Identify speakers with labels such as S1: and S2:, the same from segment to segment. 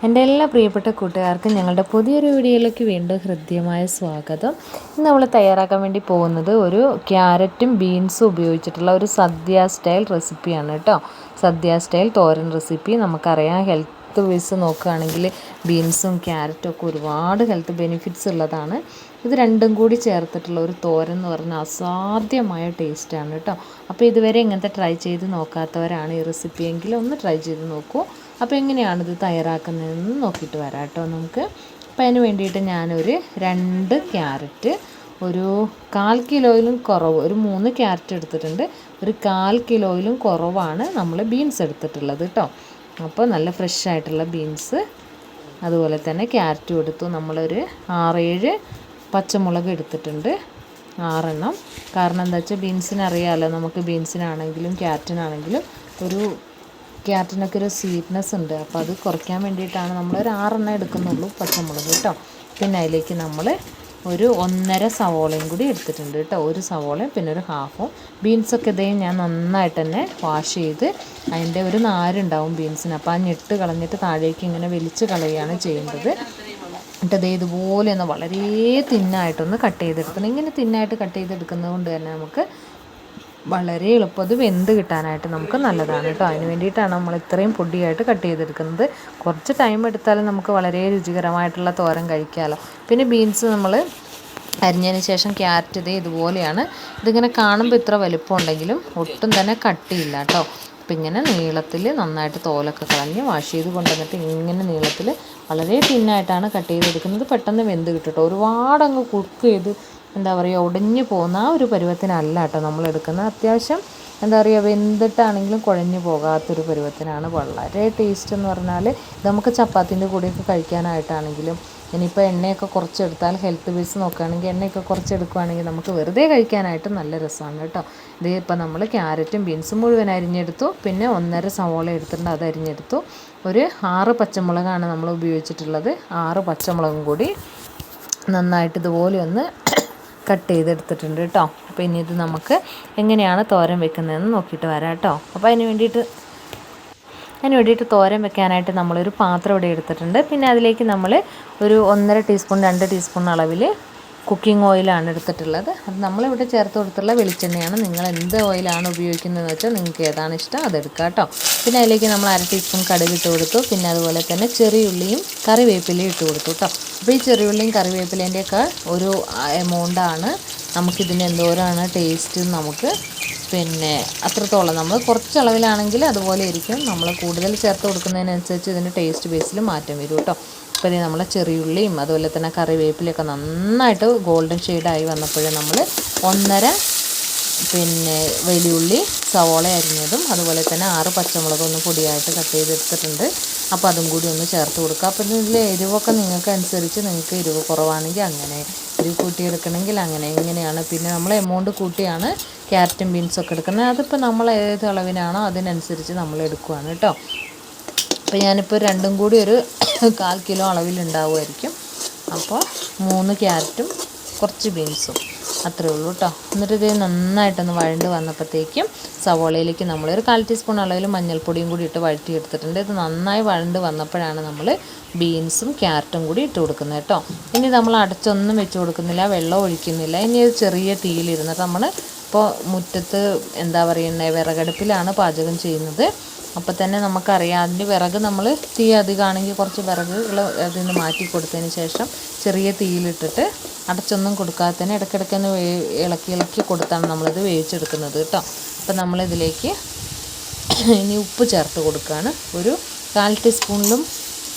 S1: എൻ്റെ എല്ലാ പ്രിയപ്പെട്ട കൂട്ടുകാർക്കും ഞങ്ങളുടെ പുതിയൊരു വീഡിയോയിലേക്ക് വീണ്ടും ഹൃദ്യമായ സ്വാഗതം. ഇന്ന് നമ്മൾ തയ്യാറാക്കാൻ വേണ്ടി പോകുന്നത് ഒരു ക്യാരറ്റും ബീൻസും ഉപയോഗിച്ചിട്ടുള്ള ഒരു സദ്യ സ്റ്റൈൽ റെസിപ്പിയാണ് കേട്ടോ. സദ്യ സ്റ്റൈൽ തോരൻ റെസിപ്പി. നമുക്കറിയാം ഹെൽത്ത് വൈസ് നോക്കുകയാണെങ്കിൽ ബീൻസും ക്യാരറ്റും ഒക്കെ ഒരുപാട് ഹെൽത്ത് ബെനിഫിറ്റ്സ് ഉള്ളതാണ്. ഇത് രണ്ടും കൂടി ചേർത്തിട്ടുള്ള ഒരു തോരൻ എന്ന് പറഞ്ഞാൽ അസാധ്യമായ ടേസ്റ്റാണ് കേട്ടോ. അപ്പോൾ ഇതുവരെ ഇങ്ങനത്തെ ട്രൈ ചെയ്ത് നോക്കാത്തവരാണ് ഈ റെസിപ്പി എങ്കിൽ ഒന്ന് ട്രൈ ചെയ്ത് നോക്കൂ. അപ്പോൾ എങ്ങനെയാണിത് തയ്യാറാക്കുന്നതെന്ന് നോക്കിയിട്ട് വരാം കേട്ടോ നമുക്ക്. അപ്പോൾ അതിന് വേണ്ടിയിട്ട് ഞാനൊരു 2 ക്യാരറ്റ്, ഒരു 1/4 കിലോയിലും കുറവ്, ഒരു 3 ക്യാരറ്റ് എടുത്തിട്ടുണ്ട്. ഒരു 1/4 കിലോയിലും കുറവാണ് നമ്മൾ ബീൻസ് എടുത്തിട്ടുള്ളത് കേട്ടോ. അപ്പോൾ നല്ല ഫ്രഷ് ആയിട്ടുള്ള ബീൻസ്, അതുപോലെ തന്നെ ക്യാരറ്റും എടുത്തു. നമ്മളൊരു 6-7 പച്ചമുളക് എടുത്തിട്ടുണ്ട്, 6 എണ്ണം. കാരണം എന്താ വെച്ചാൽ ബീൻസിനറിയാമല്ലോ, നമുക്ക് ബീൻസിനാണെങ്കിലും ക്യാരറ്റിനാണെങ്കിലും ക്യാരറ്റിനൊക്കെ ഒരു സ്വീറ്റ്നെസ് ഉണ്ട്. അപ്പോൾ അത് കുറയ്ക്കാൻ വേണ്ടിയിട്ടാണ് നമ്മളൊരു 6 എണ്ണം എടുക്കുന്നുള്ളൂ പച്ചമുളക് കേട്ടോ. പിന്നെ അതിലേക്ക് നമ്മൾ ഒരു 1.5 സവോളയും കൂടി എടുത്തിട്ടുണ്ട് കേട്ടോ. ഒരു സവോളയും പിന്നെ ഒരു ഹാഫും. ബീൻസൊക്കെ ഇതേയും ഞാൻ നന്നായിട്ട് തന്നെ വാഷ് ചെയ്ത് അതിൻ്റെ ഒരു നാരുണ്ടാവും ബീൻസിന്, അപ്പോൾ ആ ഞെട്ട് കളഞ്ഞിട്ട് താഴേക്ക് ഇങ്ങനെ വലിച്ച് കളയുകയാണ് ചെയ്യേണ്ടത്. എന്നിട്ട് ഇതുപോലെ ഒന്ന് വളരെ തിന്നായിട്ടൊന്ന് കട്ട് ചെയ്തെടുക്കണം. ഇങ്ങനെ തിന്നായിട്ട് കട്ട് ചെയ്തെടുക്കുന്നത് കൊണ്ട് തന്നെ നമുക്ക് വളരെ എളുപ്പം അത് വെന്ത് കിട്ടാനായിട്ട് നമുക്ക് നല്ലതാണ് കേട്ടോ. അതിന് വേണ്ടിയിട്ടാണ് നമ്മൾ ഇത്രയും പൊടിയായിട്ട് കട്ട് ചെയ്തെടുക്കുന്നത്. കുറച്ച് ടൈം എടുത്താലും നമുക്ക് വളരെ രുചികരമായിട്ടുള്ള തോരൻ കഴിക്കാമല്ലോ. പിന്നെ ബീൻസ് നമ്മൾ അരിഞ്ഞതിന് ശേഷം ക്യാരറ്റ് ഇതുപോലെയാണ്. ഇതിങ്ങനെ കാണുമ്പോൾ ഇത്ര വലിപ്പം ഉണ്ടെങ്കിലും ഒട്ടും തന്നെ കട്ടിയില്ല കേട്ടോ. അപ്പം ഇങ്ങനെ നീളത്തിൽ നന്നായിട്ട് തോലൊക്കെ കളഞ്ഞ് വാഷ് ചെയ്ത് കൊണ്ടുവന്നിട്ട് ഇങ്ങനെ നീളത്തിൽ വളരെ തിന്നായിട്ടാണ് കട്ട് ചെയ്തെടുക്കുന്നത്. പെട്ടെന്ന് വെന്ത് കിട്ടും. ഒരുപാടങ്ങ് കുക്ക് ചെയ്ത് എന്താ പറയുക ഉടഞ്ഞു പോകുന്ന ആ ഒരു പരുവത്തിനല്ല കേട്ടോ നമ്മൾ എടുക്കുന്നത്. അത്യാവശ്യം എന്താ പറയുക വെന്തിട്ടാണെങ്കിലും കുഴഞ്ഞു പോകാത്തൊരു പരുവത്തിനാണ്. വളരെ ടേസ്റ്റ് എന്ന് പറഞ്ഞാൽ നമുക്ക് ചപ്പാത്തിൻ്റെ കൂടെയൊക്കെ കഴിക്കാനായിട്ടാണെങ്കിലും, ഇനിയിപ്പോൾ എണ്ണയൊക്കെ കുറച്ചെടുത്താൽ ഹെൽത്ത് ബേസ് നോക്കുകയാണെങ്കിൽ എണ്ണയൊക്കെ കുറച്ചെടുക്കുകയാണെങ്കിൽ നമുക്ക് വെറുതെ കഴിക്കാനായിട്ട് നല്ല രസമാണ് കേട്ടോ. ഇപ്പം നമ്മൾ ക്യാരറ്റും ബീൻസും മുഴുവൻ അരിഞ്ഞെടുത്തു. പിന്നെ 1.5 സവോള എടുത്തിട്ടുണ്ട്, അത് അരിഞ്ഞെടുത്തു. ഒരു 6 പച്ചമുളകാണ് നമ്മൾ ഉപയോഗിച്ചിട്ടുള്ളത്. 6 പച്ചമുളകും കൂടി നന്നായിട്ട് ഇതുപോലെ ഒന്ന് കട്ട് ചെയ്തെടുത്തിട്ടുണ്ട് കേട്ടോ. അപ്പോൾ ഇനി ഇത് നമുക്ക് എങ്ങനെയാണ് തോരൻ വെക്കുന്നതെന്ന് നോക്കിയിട്ട് വരാം കേട്ടോ. അപ്പോൾ അതിന് വേണ്ടിയിട്ട് തോരൻ വെക്കാനായിട്ട് നമ്മളൊരു പാത്രം ഇവിടെ എടുത്തിട്ടുണ്ട്. പിന്നെ അതിലേക്ക് നമ്മൾ ഒരു 1.5 ടീസ്പൂൺ 2 ടീസ്പൂൺ അളവിൽ കുക്കിംഗ് ഓയിലാണ് എടുത്തിട്ടുള്ളത്. അത് നമ്മളിവിടെ ചേർത്ത് കൊടുത്തുള്ള വെളിച്ചെണ്ണയാണ്. നിങ്ങൾ എന്ത് ഓയിലാണ് ഉപയോഗിക്കുന്നതെന്ന് വെച്ചാൽ നിങ്ങൾക്ക് ഏതാണ് ഇഷ്ടം അതെടുക്കുക കേട്ടോ. പിന്നെ അതിലേക്ക് നമ്മൾ 1/2 ടീസ്പൂൺ കടുക് ഇട്ട് കൊടുത്തു. പിന്നെ അതുപോലെ തന്നെ ചെറിയുള്ളിയും കറിവേപ്പിലയും ഇട്ട് കൊടുത്തു കേട്ടോ. അപ്പോൾ ഈ ചെറിയുള്ളിയും കറിവേപ്പിലേൻ്റെയൊക്കെ ഒരു എമൗണ്ടാണ് നമുക്കിതിൻ്റെ എന്തോരമാണ് ടേസ്റ്റ് നമുക്ക് പിന്നെ അത്രത്തോളം. നമ്മൾ കുറച്ച് അളവിലാണെങ്കിൽ അതുപോലെ ഇരിക്കും. നമ്മൾ കൂടുതൽ ചേർത്ത് കൊടുക്കുന്നതിനനുസരിച്ച് ഇതിൻ്റെ ടേസ്റ്റ് ബേസിൽ മാറ്റം വരും കേട്ടോ. അപ്പോൾ ഇത് നമ്മളെ ചെറിയുള്ളിയും അതുപോലെ തന്നെ കറിവേപ്പിലയൊക്കെ നന്നായിട്ട് ഗോൾഡൻ ഷെയ്ഡായി വന്നപ്പോഴേ നമ്മൾ 1.5 പിന്നെ വലിയുള്ളി, സവോള അരിഞ്ഞതും അതുപോലെ തന്നെ 6 പച്ചമുളക് ഒന്ന് പൊടിയായിട്ട് കട്ട് ചെയ്തെടുത്തിട്ടുണ്ട്. അപ്പോൾ അതും കൂടി ഒന്ന് ചേർത്ത് കൊടുക്കുക. അപ്പോൾ ഇതിൽ എരിവൊക്കെ നിങ്ങൾക്ക് അനുസരിച്ച്, നിങ്ങൾക്ക് എരിവ് കുറവാണെങ്കിൽ അങ്ങനെ, എരിവ് കൂട്ടിയെടുക്കണമെങ്കിൽ അങ്ങനെ, ഇങ്ങനെയാണ്. പിന്നെ നമ്മൾ എമൗണ്ട് കൂട്ടിയാണ് ക്യാരറ്റും ബീൻസൊക്കെ എടുക്കുന്നത്. അതിപ്പോൾ നമ്മൾ ഏത് അളവിനാണോ അതിനനുസരിച്ച് നമ്മൾ എടുക്കുകയാണ് കേട്ടോ. അപ്പോൾ ഞാനിപ്പോൾ രണ്ടും കൂടി ഒരു 1/4 കിലോ അളവിലുണ്ടാവുമായിരിക്കും. അപ്പോൾ 3 ക്യാരറ്റും കുറച്ച് ബീൻസും അത്രയേ ഉള്ളൂ കേട്ടോ. എന്നിട്ട് ഇത് നന്നായിട്ടൊന്ന് വഴണ്ട് വന്നപ്പോഴത്തേക്കും സവോളയിലേക്ക് നമ്മളൊരു 1/4 ടീസ്പൂൺ അളവിൽ മഞ്ഞൾപ്പൊടിയും കൂടി ഇട്ട് വഴറ്റിയെടുത്തിട്ടുണ്ട്. ഇത് നന്നായി വഴണ്ട് വന്നപ്പോഴാണ് നമ്മൾ ബീൻസും ക്യാരറ്റും കൂടി ഇട്ട് കൊടുക്കുന്നത് കേട്ടോ. ഇനി നമ്മൾ അടച്ചൊന്നും വെച്ച് കൊടുക്കുന്നില്ല, വെള്ളം ഒഴിക്കുന്നില്ല. ഇനി ഒരു ചെറിയ തീയിലിരുന്നിട്ട് നമ്മൾ ഇപ്പോൾ മുറ്റത്ത് എന്താ പറയുന്നത് വിറകടുപ്പിലാണ് പാചകം ചെയ്യുന്നത്. അപ്പോൾ തന്നെ നമുക്കറിയാം അതിൻ്റെ വിറക് നമ്മൾ തീ അധികമാണെങ്കിൽ കുറച്ച് വിറകുകൾ അതിൽ നിന്ന് മാറ്റി കൊടുത്തതിന് ശേഷം ചെറിയ തീയിലിട്ടിട്ട് അടച്ചൊന്നും കൊടുക്കാതെ തന്നെ ഇടയ്ക്കിടയ്ക്കൊന്ന് ഇളക്കി കൊടുത്താണ് നമ്മളിത് വേവിച്ചെടുക്കുന്നത് കേട്ടോ. അപ്പോൾ നമ്മളിതിലേക്ക് ഇനി ഉപ്പ് ചേർത്ത് കൊടുക്കുകയാണ്. ഒരു 1/4 ടീസ്പൂണിലും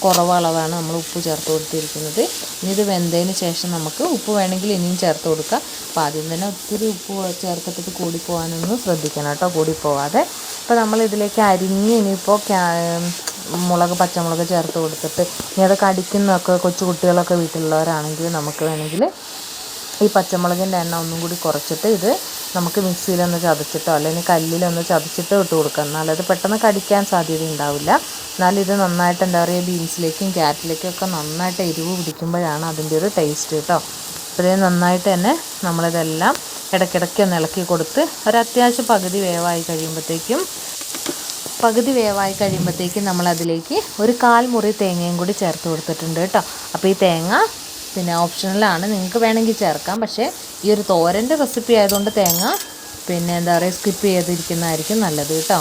S1: കുറവ് അളവാണ് നമ്മൾ ഉപ്പ് ചേർത്ത് കൊടുത്തിരിക്കുന്നത്. ഇനി ഇത് വെന്തതിന് ശേഷം നമുക്ക് ഉപ്പ് വേണമെങ്കിൽ ഇനിയും ചേർത്ത് കൊടുക്കുക. അപ്പോൾ ആദ്യം തന്നെ ഒത്തിരി ഉപ്പ് ചേർത്തിട്ട് കൂടിപ്പോകാനൊന്നും ശ്രദ്ധിക്കണം കേട്ടോ, കൂടിപ്പോവാതെ. അപ്പോൾ നമ്മളിതിലേക്ക് അരിഞ്ഞ് ഇനിയിപ്പോൾ പച്ചമുളക് ചേർത്ത് കൊടുത്തിട്ട്, ഇനി അത് കടിക്കുന്നതൊക്കെ കൊച്ചു കുട്ടികളൊക്കെ വീട്ടിലുള്ളവരാണെങ്കിൽ നമുക്ക് വേണമെങ്കിൽ ഈ പച്ചമുളകിൻ്റെ എണ്ണ ഒന്നും കൂടി കുറച്ചിട്ട് ഇത് നമുക്ക് മിക്സിയിലൊന്ന് ചതച്ചിട്ടോ അല്ലെങ്കിൽ കല്ലിലൊന്ന് ചതച്ചിട്ടോ ഇട്ട് കൊടുക്കാം. എന്നാലത് പെട്ടെന്ന് കടിക്കാൻ സാധ്യത ഉണ്ടാവില്ല. എന്നാലും ഇത് നന്നായിട്ട് എന്താ പറയുക ബീൻസിലേക്കും ക്യാരറ്റിലേക്കും ഒക്കെ നന്നായിട്ട് എരിവ് പിടിക്കുമ്പോഴാണ് അതിൻ്റെ ഒരു ടേസ്റ്റ് കേട്ടോ. അപ്പോൾ ഇത് നന്നായിട്ട് തന്നെ നമ്മളിതെല്ലാം ഇടയ്ക്കിടയ്ക്ക് ഒന്ന് ഇളക്കി കൊടുത്ത് ഒരത്യാവശ്യം പകുതി വേവായി കഴിയുമ്പോഴത്തേക്കും പകുതി വേവായി കഴിയുമ്പോഴത്തേക്ക് നമ്മളതിലേക്ക് ഒരു 1/4 മുറി തേങ്ങയും കൂടി ചേർത്ത് കൊടുത്തിട്ടുണ്ട് കേട്ടോ. അപ്പോൾ ഈ തേങ്ങ പിന്നെ ഓപ്ഷണലാണ്, നിങ്ങൾക്ക് വേണമെങ്കിൽ ചേർക്കാം. പക്ഷേ ഈ ഒരു തോരൻ്റെ റെസിപ്പി ആയതുകൊണ്ട് തേങ്ങ പിന്നെ എന്താ പറയുക സ്കിപ്പ് ചെയ്തിരിക്കുന്നതായിരിക്കും നല്ലത് കേട്ടോ.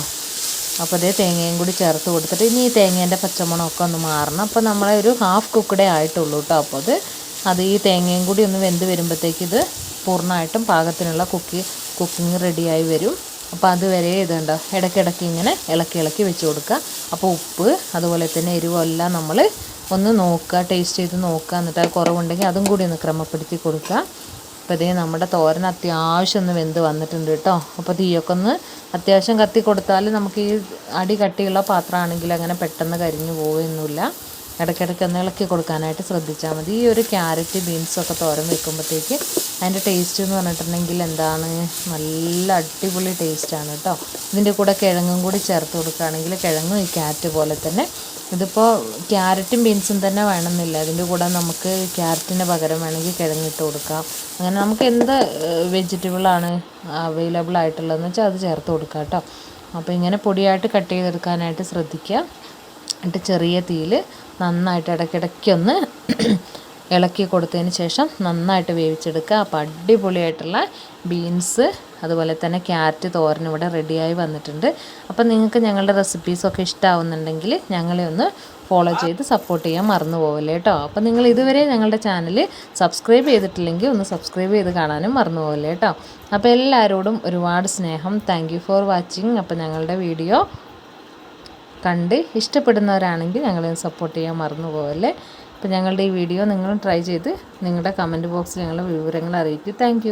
S1: അപ്പോൾ അതേ തേങ്ങയും കൂടി ചേർത്ത് കൊടുത്തിട്ട് ഇനി ഈ തേങ്ങേൻ്റെ പച്ചമണമൊക്കെ ഒന്ന് മാറണം. അപ്പോൾ നമ്മളെ ഒരു ഹാഫ് കുക്കഡേ ആയിട്ടുള്ളൂ കേട്ടോ. അപ്പോൾ അത് ഈ തേങ്ങയും കൂടി ഒന്ന് വെന്ത് വരുമ്പോഴത്തേക്ക് ഇത് പൂർണ്ണമായിട്ടും പാകത്തിനുള്ള കുക്കിംഗ് റെഡിയായി വരും. അപ്പോൾ അതുവരെ ഇതുണ്ടോ ഇടയ്ക്കിടയ്ക്ക് ഇങ്ങനെ ഇളക്കി വെച്ച് കൊടുക്കുക. അപ്പോൾ ഉപ്പ് അതുപോലെ തന്നെ എരിവെല്ലാം നമ്മൾ ഒന്ന് നോക്കുക, ടേസ്റ്റ് ചെയ്ത് നോക്കുക. എന്നിട്ട് അത് കുറവുണ്ടെങ്കിൽ അതും കൂടി ഒന്ന് ക്രമപ്പെടുത്തി കൊടുക്കുക. അപ്പോൾ ഇതേ നമ്മുടെ തോരൻ അത്യാവശ്യം ഒന്ന് വെന്ത് വന്നിട്ടുണ്ട് കേട്ടോ. അപ്പോൾ തീയൊക്കെ ഒന്ന് അത്യാവശ്യം കത്തി കൊടുത്താൽ നമുക്ക് ഈ അടി കട്ടിയുള്ള പാത്രമാണെങ്കിൽ അങ്ങനെ പെട്ടെന്ന് കരിഞ്ഞു പോവുകയൊന്നുമില്ല. ഇടയ്ക്കിടയ്ക്ക് ഒന്ന് ഇളക്കി കൊടുക്കാനായിട്ട് ശ്രദ്ധിച്ചാൽ മതി. ഈ ഒരു ക്യാരറ്റ് ബീൻസൊക്കെ തോരൻ വെക്കുമ്പോഴത്തേക്ക് അതിൻ്റെ ടേസ്റ്റ് എന്ന് പറഞ്ഞിട്ടുണ്ടെങ്കിൽ എന്താണ് നല്ല അടിപൊളി ടേസ്റ്റാണ് കേട്ടോ. ഇതിൻ്റെ കൂടെ കിഴങ്ങും കൂടി ചേർത്ത് കൊടുക്കുകയാണെങ്കിൽ കിഴങ്ങും ഈ ക്യാരറ്റ് പോലെ തന്നെ, ഇതിപ്പോൾ ക്യാരറ്റും ബീൻസും തന്നെ വേണമെന്നില്ല, ഇതിൻ്റെ കൂടെ നമുക്ക് ക്യാരറ്റിന് പകരം വേണമെങ്കിൽ കിഴങ്ങിട്ട് കൊടുക്കാം. അങ്ങനെ നമുക്ക് എന്ത് വെജിറ്റബിളാണ് അവൈലബിൾ ആയിട്ടുള്ളതെന്ന് വെച്ചാൽ അത് ചേർത്ത് കൊടുക്കാം കേട്ടോ. അപ്പോൾ ഇങ്ങനെ പൊടിയായിട്ട് കട്ട് ചെയ്തെടുക്കാനായിട്ട് ശ്രദ്ധിക്കുക. എന്നിട്ട് ചെറിയ തീയിൽ നന്നായിട്ട് ഇടയ്ക്കിടയ്ക്കൊന്ന് ഇളക്കി കൊടുത്തതിന് ശേഷം നന്നായിട്ട് വേവിച്ചെടുക്കുക. അപ്പോൾ അടിപൊളിയായിട്ടുള്ള ബീൻസ് അതുപോലെ തന്നെ ക്യാരറ്റ് തോരൻ ഇവിടെ റെഡിയായി വന്നിട്ടുണ്ട്. അപ്പം നിങ്ങൾക്ക് ഞങ്ങളുടെ റെസിപ്പീസൊക്കെ ഇഷ്ടമാവുന്നുണ്ടെങ്കിൽ ഞങ്ങളെ ഒന്ന് ഫോളോ ചെയ്ത് സപ്പോർട്ട് ചെയ്യാൻ മറന്നു പോകല്ലേ കേട്ടോ. അപ്പം നിങ്ങൾ ഇതുവരെ ഞങ്ങളുടെ ചാനൽ സബ്സ്ക്രൈബ് ചെയ്തിട്ടില്ലെങ്കിൽ ഒന്ന് സബ്സ്ക്രൈബ് ചെയ്ത് കാണാനും മറന്നു പോകല്ലേ കേട്ടോ. അപ്പോൾ എല്ലാവരോടും ഒരുപാട് സ്നേഹം. Thank you for watching. അപ്പോൾ ഞങ്ങളുടെ വീഡിയോ കണ്ട് ഇഷ്ടപ്പെടുന്നവരാണെങ്കിൽ ഞങ്ങളെ സപ്പോർട്ട് ചെയ്യാൻ മറന്നു പോകല്ലേ. അപ്പോൾ ഞങ്ങളുടെ ഈ വീഡിയോ നിങ്ങൾ ട്രൈ ചെയ്ത് നിങ്ങളുടെ കമൻറ്റ് ബോക്സിൽ ഞങ്ങളുടെ വിവരങ്ങൾ അറിയിക്കും. താങ്ക്